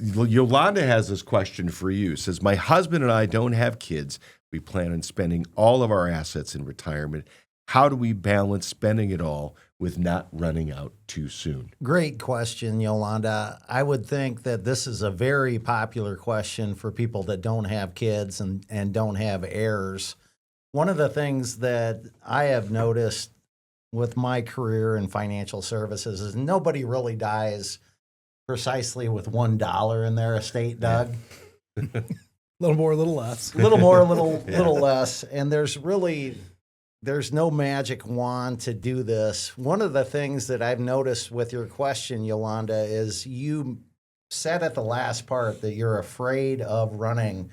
Yolanda has this question for you. It says, my husband and I don't have kids. We plan on spending all of our assets in retirement. How do we balance spending it all with not running out too soon? Great question, Yolanda. I would think that this is a very popular question for people that don't have kids and don't have heirs. One of the things that I have noticed with my career in financial services is nobody really dies precisely with $1 in their estate, Doug. A little more, a little less. A little more, a little less. And there's no magic wand to do this. One of the things that I've noticed with your question, Yolanda, is you said at the last part that you're afraid of running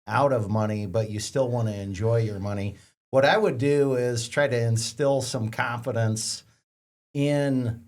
out of money, but you still want to enjoy your money. What I would do is try to instill some confidence in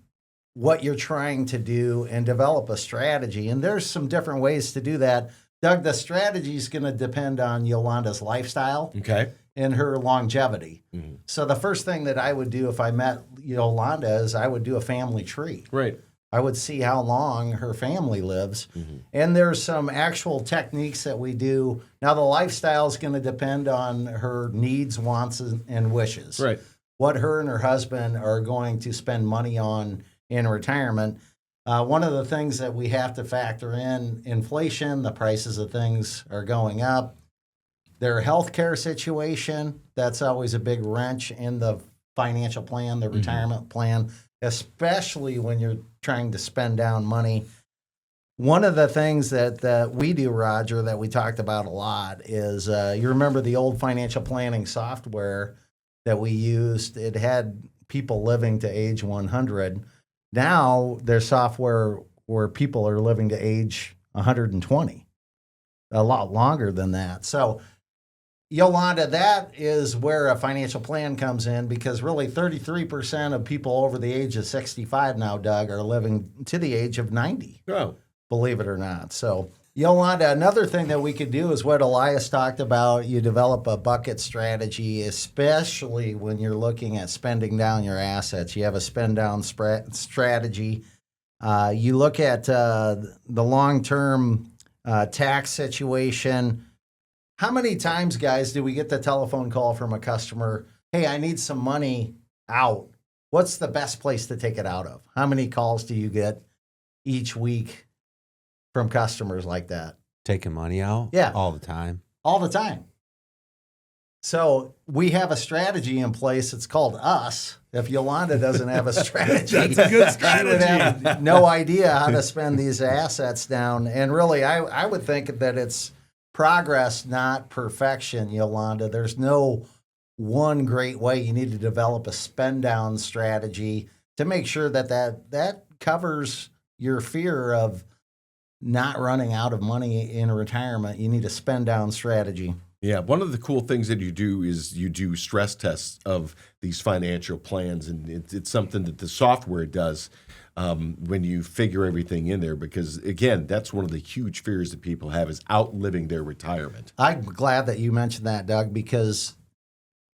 what you're trying to do and develop a strategy. And there's some different ways to do that. Doug, the strategy is going to depend on Yolanda's lifestyle. Okay. And her longevity. Mm-hmm. So the first thing that I would do if I met Yolanda is I would do a family tree. Right. I would see how long her family lives. Mm-hmm. And there's some actual techniques that we do. Now, the lifestyle is going to depend on her needs, wants, and wishes. Right. What her and her husband are going to spend money on in retirement. One of the things that we have to factor in, inflation, the prices of things are going up. Their healthcare situation, that's always a big wrench in the financial plan, the retirement plan, especially when you're trying to spend down money. One of the things that we do, Roger, that we talked about a lot is you remember the old financial planning software that we used? It had people living to age 100. Now there's software where people are living to age 120, a lot longer than that. So, Yolanda, that is where a financial plan comes in, because really 33% of people over the age of 65 now, Doug, are living to the age of 90. Oh. Believe it or not. So, Yolanda, another thing that we could do is what Elias talked about. You develop a bucket strategy, especially when you're looking at spending down your assets. You have a spend down strategy. You look at the long-term tax situation. How many times, guys, do we get the telephone call from a customer, hey, I need some money out. What's the best place to take it out of? How many calls do you get each week from customers like that? Taking money out? Yeah. All the time. All the time. So we have a strategy in place. It's called US. If Yolanda doesn't have a strategy, that's a good strategy. She would have no idea how to spend these assets down. And really, I would think that it's progress, not perfection, Yolanda. There's no one great way. You need to develop a spend down strategy to make sure that covers your fear of not running out of money in retirement. You need a spend down strategy. Yeah, one of the cool things that you do is you do stress tests of these financial plans, and it's something that the software does when you figure everything in there, because, again, that's one of the huge fears that people have is outliving their retirement. I'm glad that you mentioned that, Doug, because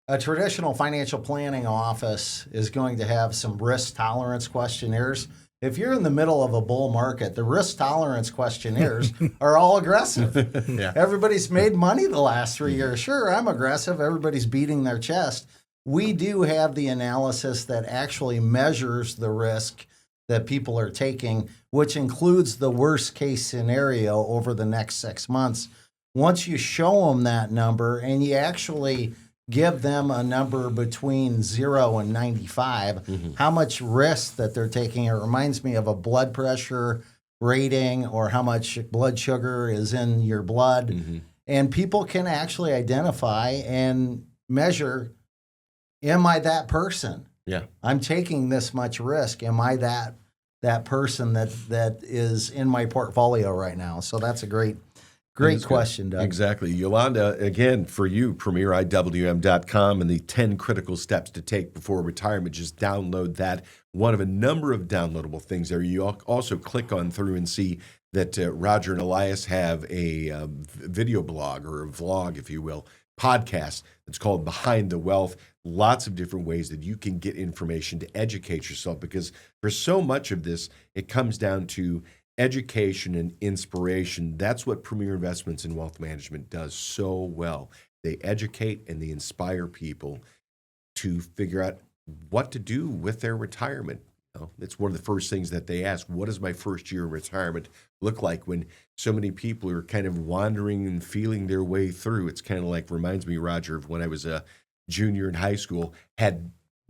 a traditional financial planning office is going to have some risk tolerance questionnaires. If you're in the middle of a bull market, the risk tolerance questionnaires are all aggressive. Yeah. Everybody's made money the last 3 years. Sure, I'm aggressive. Everybody's beating their chest. We do have the analysis that actually measures the risk that people are taking, which includes the worst case scenario over the next 6 months. Once you show them that number and you actually give them a number between 0 and 95, how much risk that they're taking. It reminds me of a blood pressure rating or how much blood sugar is in your blood. And people can actually identify and measure, am I that person? Yeah. I'm taking this much risk. Am I that person that is in my portfolio right now? So that's a great question, Doug. Exactly. Yolanda, again, for you, premieriwm.com and the 10 critical steps to take before retirement. Just download that. One of a number of downloadable things there. You also click on through and see that Roger and Elias have a video blog, or a vlog, if you will, podcast. It's called Behind the Wealth. Lots of different ways that you can get information to educate yourself, because for so much of this, it comes down to education and inspiration. That's what Premier Investments in Wealth Management does so well. They educate and they inspire people to figure out what to do with their retirement. It's one of the first things that they ask. What does my first year in retirement look like? When so many people are kind of wandering and feeling their way through, it's kind of like, reminds me, Roger, of when I was a junior in high school,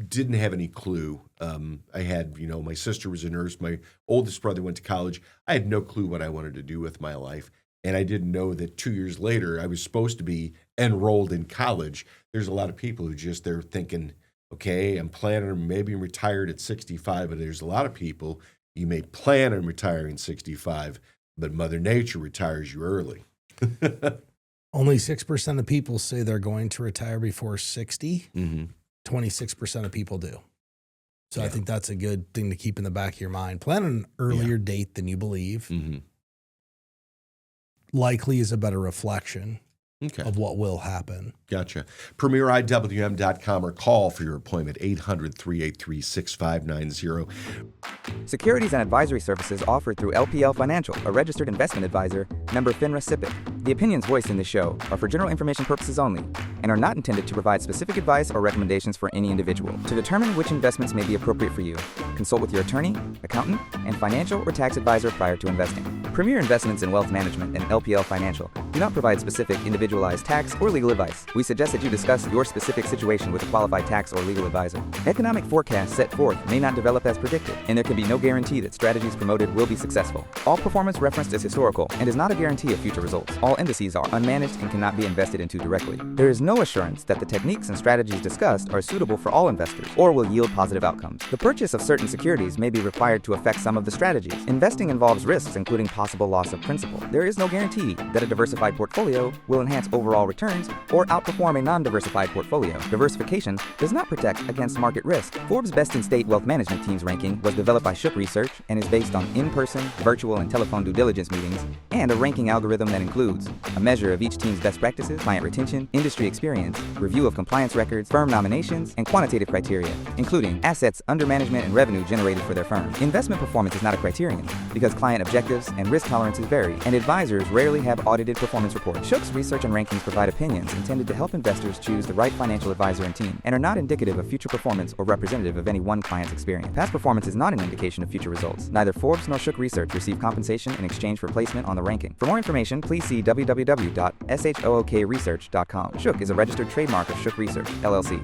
didn't have any clue. I had, my sister was a nurse. My oldest brother went to college. I had no clue what I wanted to do with my life. And I didn't know that 2 years later, I was supposed to be enrolled in college. There's a lot of people who they're thinking, okay, I'm planning on maybe retired at 65, but there's a lot of people, you may plan on retiring at 65, but Mother Nature retires you early. Only 6% of people say they're going to retire before 60. Mm-hmm. 26% of people do. So Yeah. I think that's a good thing to keep in the back of your mind. Plan an earlier date than you believe. Mm-hmm. Likely is a better reflection Okay. of what will happen. Gotcha. PremierIWM.com or call for your appointment, 800-383-6590. Securities and advisory services offered through LPL Financial, a registered investment advisor, member FINRA SIPC. The opinions voiced in this show are for general information purposes only and are not intended to provide specific advice or recommendations for any individual. To determine which investments may be appropriate for you, consult with your attorney, accountant, and financial or tax advisor prior to investing. Premier Investments in Wealth Management and LPL Financial do not provide specific individualized tax or legal advice. We suggest that you discuss your specific situation with a qualified tax or legal advisor. Economic forecasts set forth may not develop as predicted, and there can be no guarantee that strategies promoted will be successful. All performance referenced is historical and is not a guarantee of future results. All indices are unmanaged and cannot be invested into directly. There is no assurance that the techniques and strategies discussed are suitable for all investors or will yield positive outcomes. The purchase of certain securities may be required to affect some of the strategies. Investing involves risks, including possible loss of principal. There is no guarantee that a diversified portfolio will enhance overall returns or outperform a non-diversified portfolio. Diversification does not protect against market risk. Forbes' Best in State Wealth Management Teams ranking was developed by Shook Research and is based on in-person, virtual, and telephone due diligence meetings and a ranking algorithm that includes a measure of each team's best practices, client retention, industry experience, review of compliance records, firm nominations, and quantitative criteria, including assets under management and revenue generated for their firm. Investment performance is not a criterion because client objectives and risk tolerances vary, and advisors rarely have audited performance reports. Shook's research and rankings provide opinions intended to help investors choose the right financial advisor and team, and are not indicative of future performance or representative of any one client's experience. Past performance is not an indication of future results. Neither Forbes nor Shook Research receive compensation in exchange for placement on the ranking. For more information, please see www.shookresearch.com. Shook is a registered trademark of Shook Research, LLC.